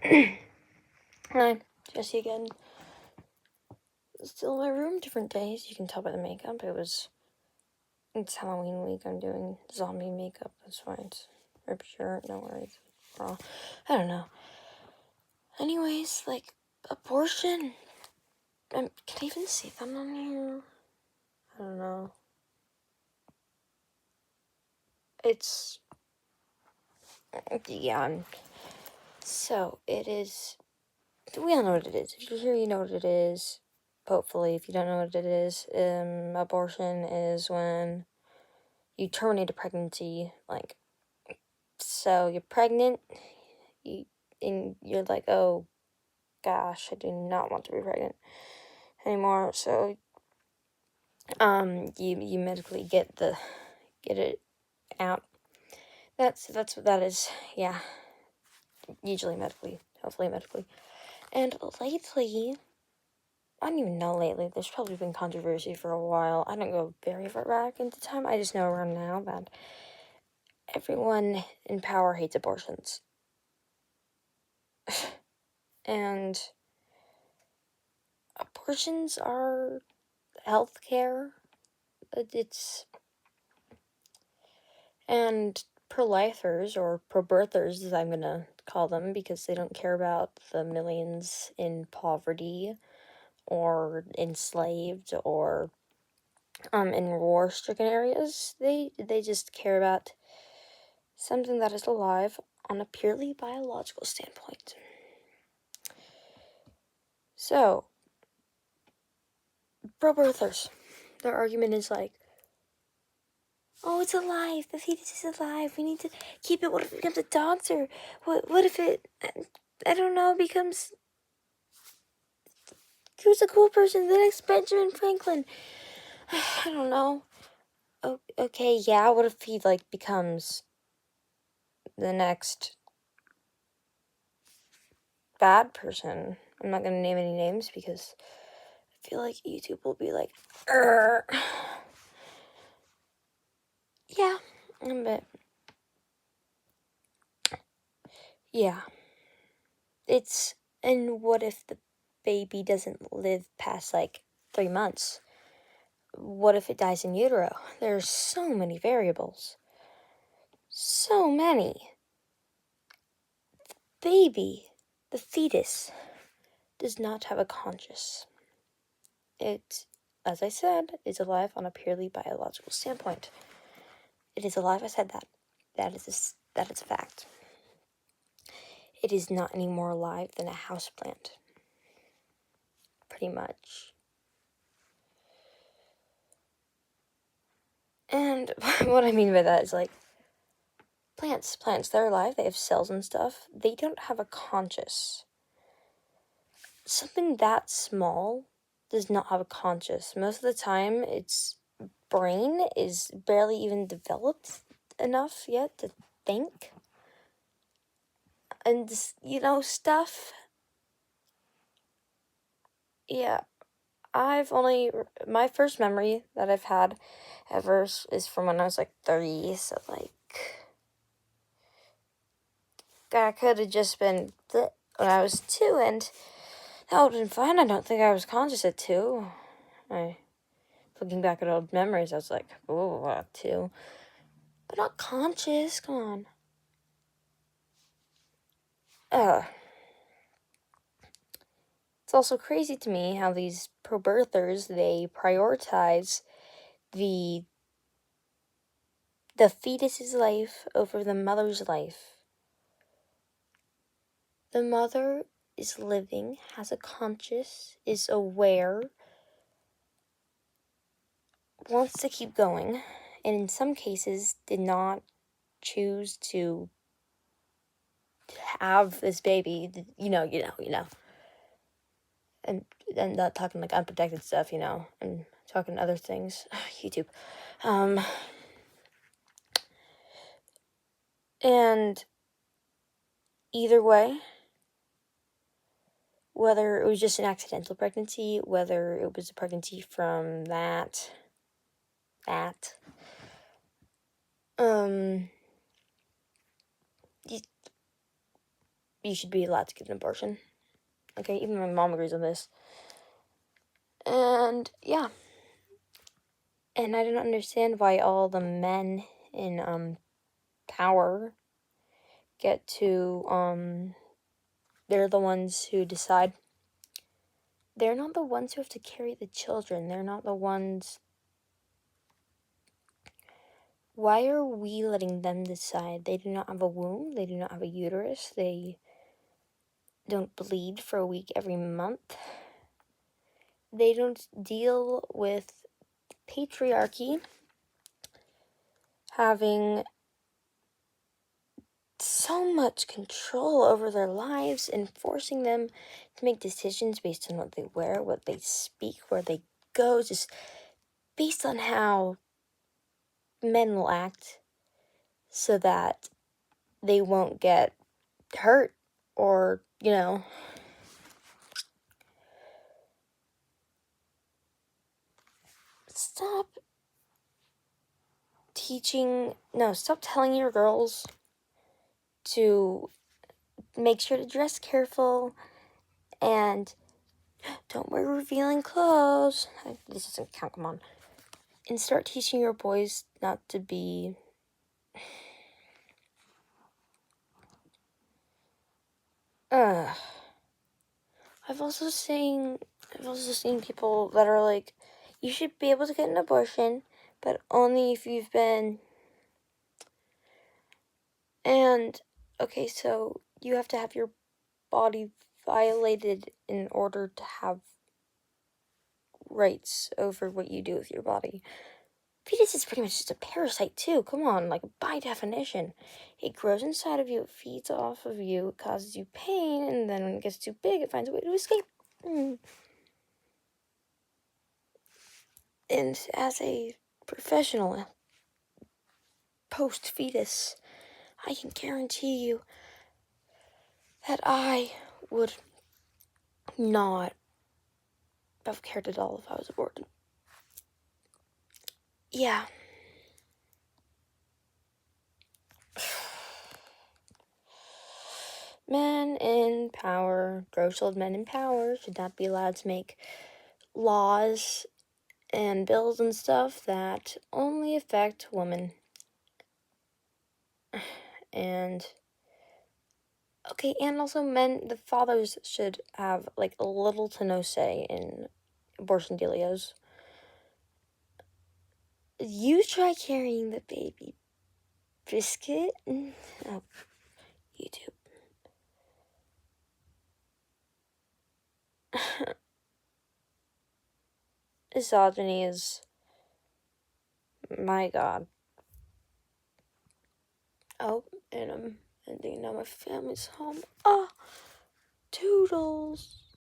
Hi, Jesse again. Still in my room, different days. You can tell by the makeup. It's Halloween week. I'm doing zombie makeup. That's why it's ripped shirt. No worries. Raw. I don't know. Anyways, like, abortion. Can I even say that on here? I don't know. It's. Yeah. So, it is. We all know what it is. If you're here, you know what it is. Hopefully, if you don't know what it is, abortion is when you terminate a pregnancy, like, so you're pregnant, and you're like, oh gosh, I do not want to be pregnant anymore. So, you medically get it out. That's what that is. Yeah, usually medically, hopefully medically. And lately, I don't even know lately. There's probably been controversy for a while. I don't go very far back into time. I just know around now that everyone in power hates abortions. And abortions are healthcare. And pro-lifers, or pro-birthers as I'm gonna call them, because they don't care about the millions in poverty or enslaved or in war-stricken areas. They just care about something that is alive on a purely biological standpoint. So, pro-birthers, their argument is like, oh, it's alive. The fetus is alive. We need to keep it. What if it becomes a doctor? What if it, I don't know, becomes... Who's a cool person? The next Benjamin Franklin. I don't know. Okay, yeah, what if he, like, becomes the next bad person? I'm not gonna name any names because I feel like YouTube will be like, Urgh. Yeah, but yeah. And what if the baby doesn't live past, like, 3 months? What if it dies in utero? There's so many variables. So many. Baby, the fetus, does not have a conscience. It, as I said, is alive on a purely biological standpoint. It is alive, I said that. That is a fact. It is not any more alive than a houseplant. Pretty much. And what I mean by that is, like, plants, they're alive, they have cells and stuff. They don't have a conscience. Something that small does not have a conscience. Most of the time, its brain is barely even developed enough yet to think. And, stuff. Yeah, my first memory that I've had ever is from when I was, like, 3, so, like, that could have just been when I was 2, and that would have been fine. I don't think I was conscious at 2. Looking back at old memories, I was like, oh, 2. But not conscious, come on. It's also crazy to me how these pro-birthers, they prioritize the fetus's life over the mother's life. The mother is living, has a conscience, is aware, wants to keep going, and in some cases did not choose to have this baby, you know. And I'm not talking, like, unprotected stuff, I'm talking other things. YouTube. And either way, whether it was just an accidental pregnancy, whether it was a pregnancy from that, you should be allowed to get an abortion. Okay, even my mom agrees on this. And yeah. And I don't understand why all the men in power get to they're the ones who decide. They're not the ones who have to carry the children. They're not the ones. Why are we letting them decide? They do not have a womb. They do not have a uterus. They don't bleed for a week every month. They don't deal with patriarchy having so much control over their lives and forcing them to make decisions based on what they wear, what they speak, where they go, just based on how men will act so that they won't get hurt or, stop stop telling your girls to make sure to dress careful and don't wear revealing clothes. This doesn't count, come on. And start teaching your boys not to be I've also seen people that are like, you should be able to get an abortion, but only if you've been. And okay, so you have to have your body violated in order to have rights over what you do with your body. Fetus is pretty much just a parasite too. Come on, like by definition. It grows inside of you, it feeds off of you, it causes you pain, and then when it gets too big, it finds a way to escape. And as a professional post-fetus, I can guarantee you that I would not have cared at all if I was aborted. Yeah. Men in power, gross-old men in power, should not be allowed to make laws and bills and stuff that only affect women. And okay, and also the fathers should have like a little to no say in abortion dealios. You try carrying the baby biscuit. Oh, YouTube. Misogyny is, my God. Oh, and I'm ending now. My family's home. Ah, toodles.